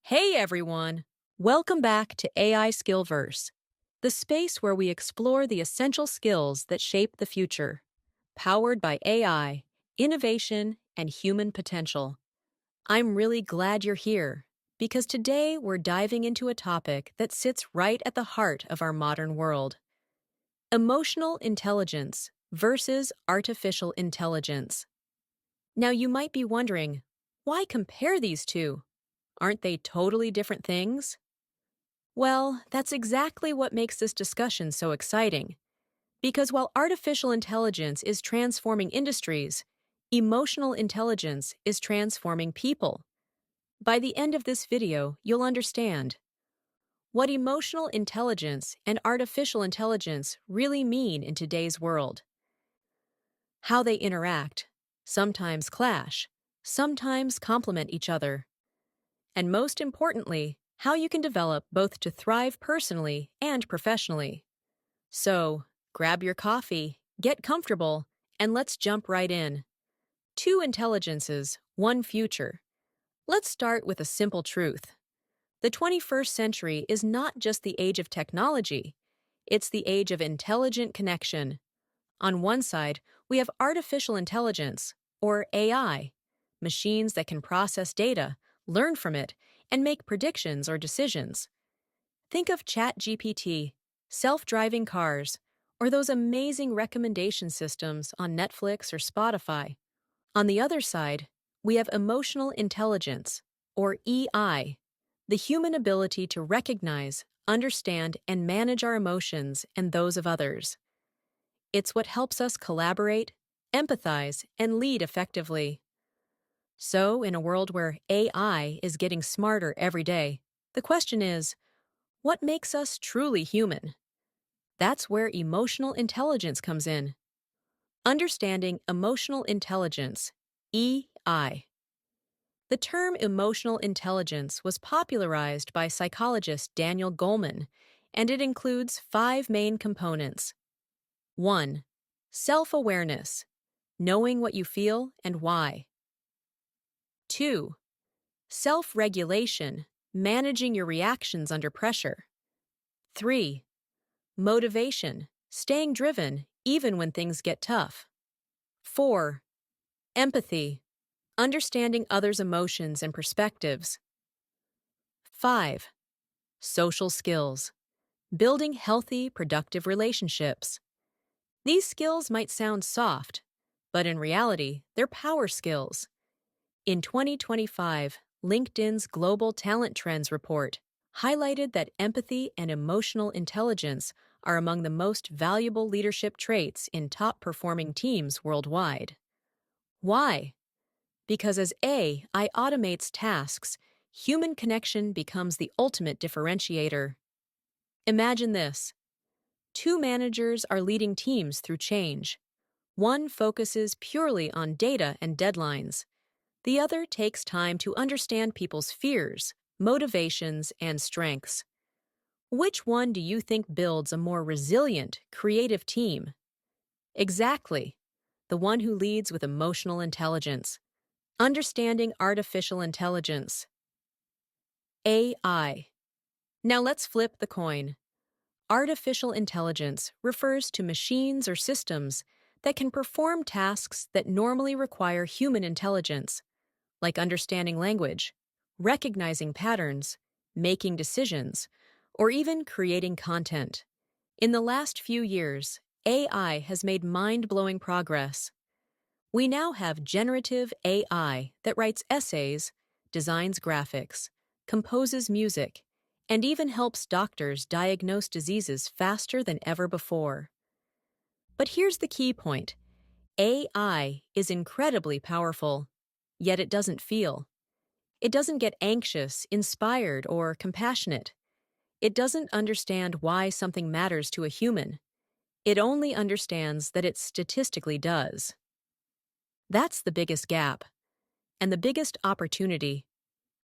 Hey everyone! Welcome back to AI SkillVerse, the space where we explore the essential skills that shape the future, powered by AI, innovation, and human potential. I'm really glad you're here, because today we're diving into a topic that sits right at the heart of our modern world: emotional intelligence versus artificial intelligence. Now you might be wondering, why compare these two? Aren't they totally different things? Well, that's exactly what makes this discussion so exciting. Because while artificial intelligence is transforming industries, emotional intelligence is transforming people. By the end of this video, you'll understand what emotional intelligence and artificial intelligence really mean in today's world, how they interact, sometimes clash, sometimes complement each other, and most importantly, how you can develop both to thrive personally and professionally. So, grab your coffee, get comfortable, and let's jump right in. Two intelligences, one future. Let's start with a simple truth. The 21st century is not just the age of technology, it's the age of intelligent connection. On one side, we have artificial intelligence, or AI, machines that can process data, learn from it, and make predictions or decisions. Think of ChatGPT, self-driving cars, or those amazing recommendation systems on Netflix or Spotify. On the other side, we have emotional intelligence, or EI, the human ability to recognize, understand, and manage our emotions and those of others. It's what helps us collaborate, empathize, and lead effectively. So, in a world where AI is getting smarter every day, the question is, what makes us truly human? That's where emotional intelligence comes in. Understanding emotional intelligence, EI. The term emotional intelligence was popularized by psychologist Daniel Goleman, and it includes 5 main components. 1. Self-awareness, knowing what you feel and why. 2. Self-regulation, managing your reactions under pressure. 3. Motivation, staying driven even when things get tough. 4. Empathy, understanding others' emotions and perspectives. 5. Social skills, building healthy, productive relationships. These skills might sound soft, but in reality, they're power skills. In 2025, LinkedIn's Global Talent Trends report highlighted that empathy and emotional intelligence are among the most valuable leadership traits in top-performing teams worldwide. Why? Because as AI automates tasks, human connection becomes the ultimate differentiator. Imagine this. 2 managers are leading teams through change. One focuses purely on data and deadlines. The other takes time to understand people's fears, motivations, and strengths. Which one do you think builds a more resilient, creative team? Exactly. The one who leads with emotional intelligence. Understanding artificial intelligence. AI. Now let's flip the coin. Artificial intelligence refers to machines or systems that can perform tasks that normally require human intelligence, like understanding language, recognizing patterns, making decisions, or even creating content. In the last few years, AI has made mind-blowing progress. We now have generative AI that writes essays, designs graphics, composes music, and even helps doctors diagnose diseases faster than ever before. But here's the key point. AI is incredibly powerful, yet it doesn't feel. It doesn't get anxious, inspired, or compassionate. It doesn't understand why something matters to a human. It only understands that it statistically does. That's the biggest gap, and the biggest opportunity.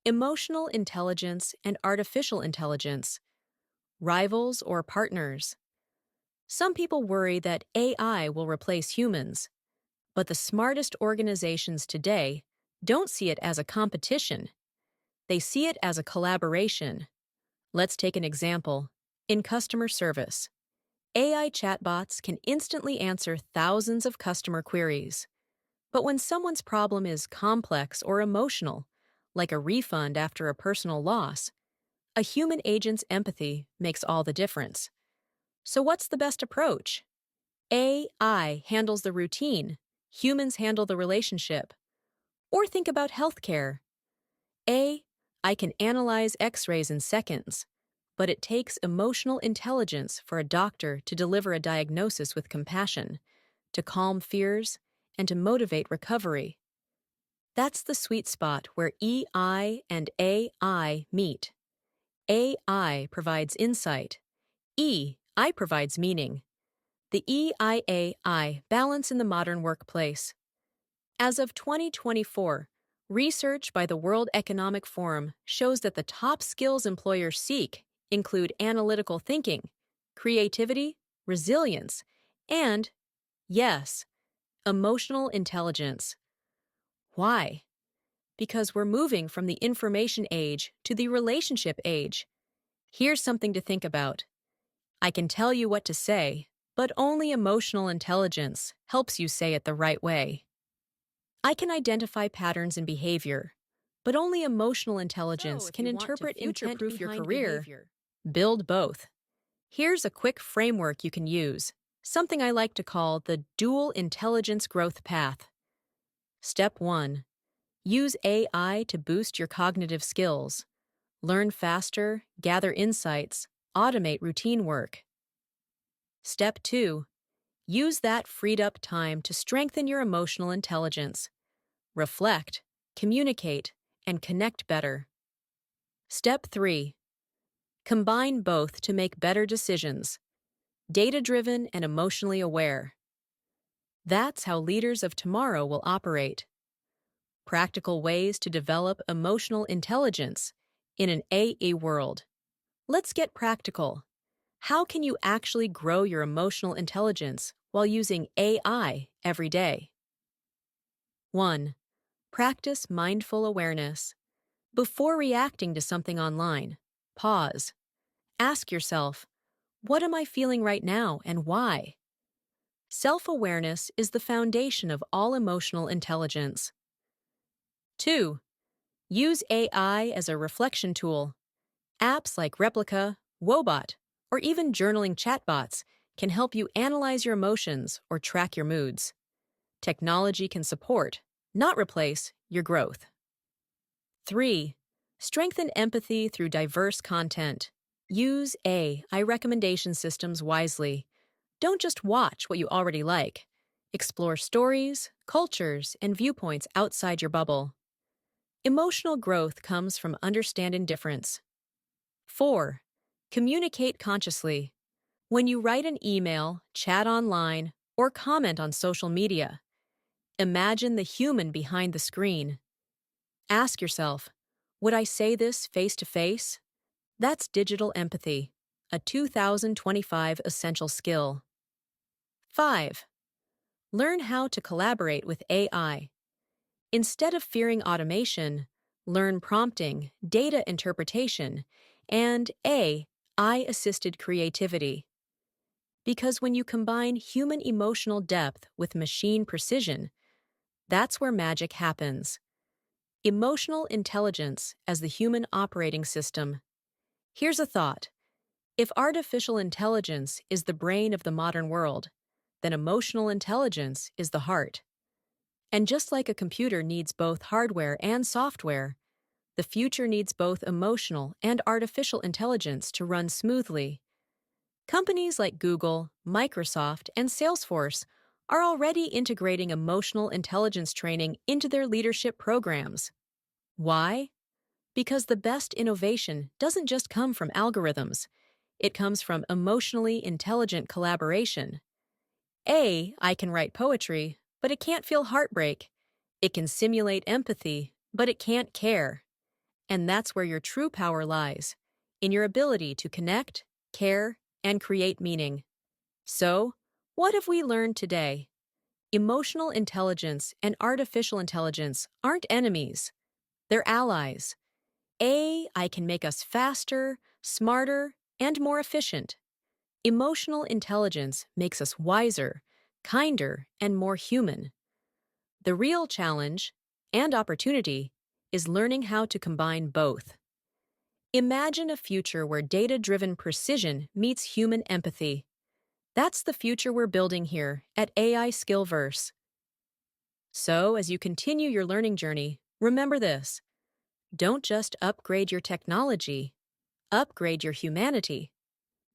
Emotional intelligence and artificial intelligence. Rivals or partners. Some people worry that AI will replace humans, but the smartest organizations today don't see it as a competition. They see it as a collaboration. Let's take an example. In customer service, AI chatbots can instantly answer thousands of customer queries. But when someone's problem is complex or emotional, like a refund after a personal loss, a human agent's empathy makes all the difference. So what's the best approach? AI handles the routine, humans handle the relationship. Or think about healthcare. I can analyze x-rays in seconds, but it takes emotional intelligence for a doctor to deliver a diagnosis with compassion, to calm fears, and to motivate recovery. That's the sweet spot where EI and AI meet. AI provides insight. EI provides meaning. The EIAI balance in the modern workplace. As of 2024, research by the World Economic Forum shows that the top skills employers seek include analytical thinking, creativity, resilience, and, yes, emotional intelligence. Why? Because we're moving from the information age to the relationship age. Here's something to think about. I can tell you what to say, but only emotional intelligence helps you say it the right way. I can identify patterns in behavior, but only emotional intelligence can interpret intent behind your career. Build both. Here's a quick framework you can use, something I like to call the dual intelligence growth path. Step 1. Use AI to boost your cognitive skills. Learn faster, gather insights, automate routine work. Step 2. Use that freed up time to strengthen your emotional intelligence. Reflect, communicate, and connect better. Step 3. Combine both to make better decisions, data-driven and emotionally aware. That's how leaders of tomorrow will operate. Practical ways to develop emotional intelligence in an AI world. Let's get practical. How can you actually grow your emotional intelligence while using AI every day? 1. Practice mindful awareness. Before reacting to something online, pause. Ask yourself, what am I feeling right now and why? Self-awareness is the foundation of all emotional intelligence. 2. Use AI as a reflection tool. Apps like Replica, Wobot, or even journaling chatbots can help you analyze your emotions or track your moods. Technology can support, not replace, your growth. 3. Strengthen empathy through diverse content. Use AI recommendation systems wisely. Don't just watch what you already like. Explore stories, cultures, and viewpoints outside your bubble. Emotional growth comes from understanding difference. 4. Communicate consciously. When you write an email, chat online, or comment on social media, imagine the human behind the screen. Ask yourself, would I say this face to face? That's digital empathy, a 2025 essential skill. 5. Learn how to collaborate with AI. Instead of fearing automation, learn prompting, data interpretation, and AI-assisted creativity. Because when you combine human emotional depth with machine precision, that's where magic happens. Emotional intelligence as the human operating system. Here's a thought. If artificial intelligence is the brain of the modern world, then emotional intelligence is the heart. And just like a computer needs both hardware and software, the future needs both emotional and artificial intelligence to run smoothly. Companies like Google, Microsoft, and Salesforce are already integrating emotional intelligence training into their leadership programs. Why? Because the best innovation doesn't just come from algorithms. It comes from emotionally intelligent collaboration. I can write poetry, but it can't feel heartbreak. It can simulate empathy, but it can't care. And that's where your true power lies, in your ability to connect, care, and create meaning. So, what have we learned today? Emotional intelligence and artificial intelligence aren't enemies. They're allies. AI can make us faster, smarter, and more efficient. Emotional intelligence makes us wiser, kinder, and more human. The real challenge and opportunity is learning how to combine both. Imagine a future where data-driven precision meets human empathy. That's the future we're building here at AI SkillVerse. So, as you continue your learning journey, remember this. Don't just upgrade your technology, upgrade your humanity.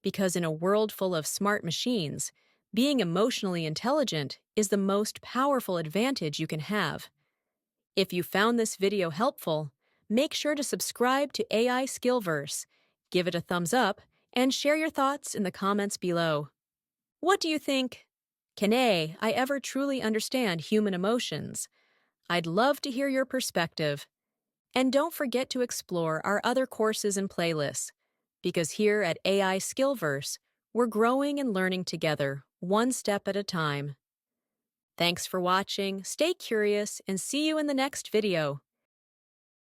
Because in a world full of smart machines, being emotionally intelligent is the most powerful advantage you can have. If you found this video helpful, make sure to subscribe to AI SkillVerse, give it a thumbs up, and share your thoughts in the comments below. What do you think? Can AI ever truly understand human emotions? I'd love to hear your perspective. And don't forget to explore our other courses and playlists, because here at AI SkillVerse, we're growing and learning together, one step at a time. Thanks for watching, stay curious, and see you in the next video.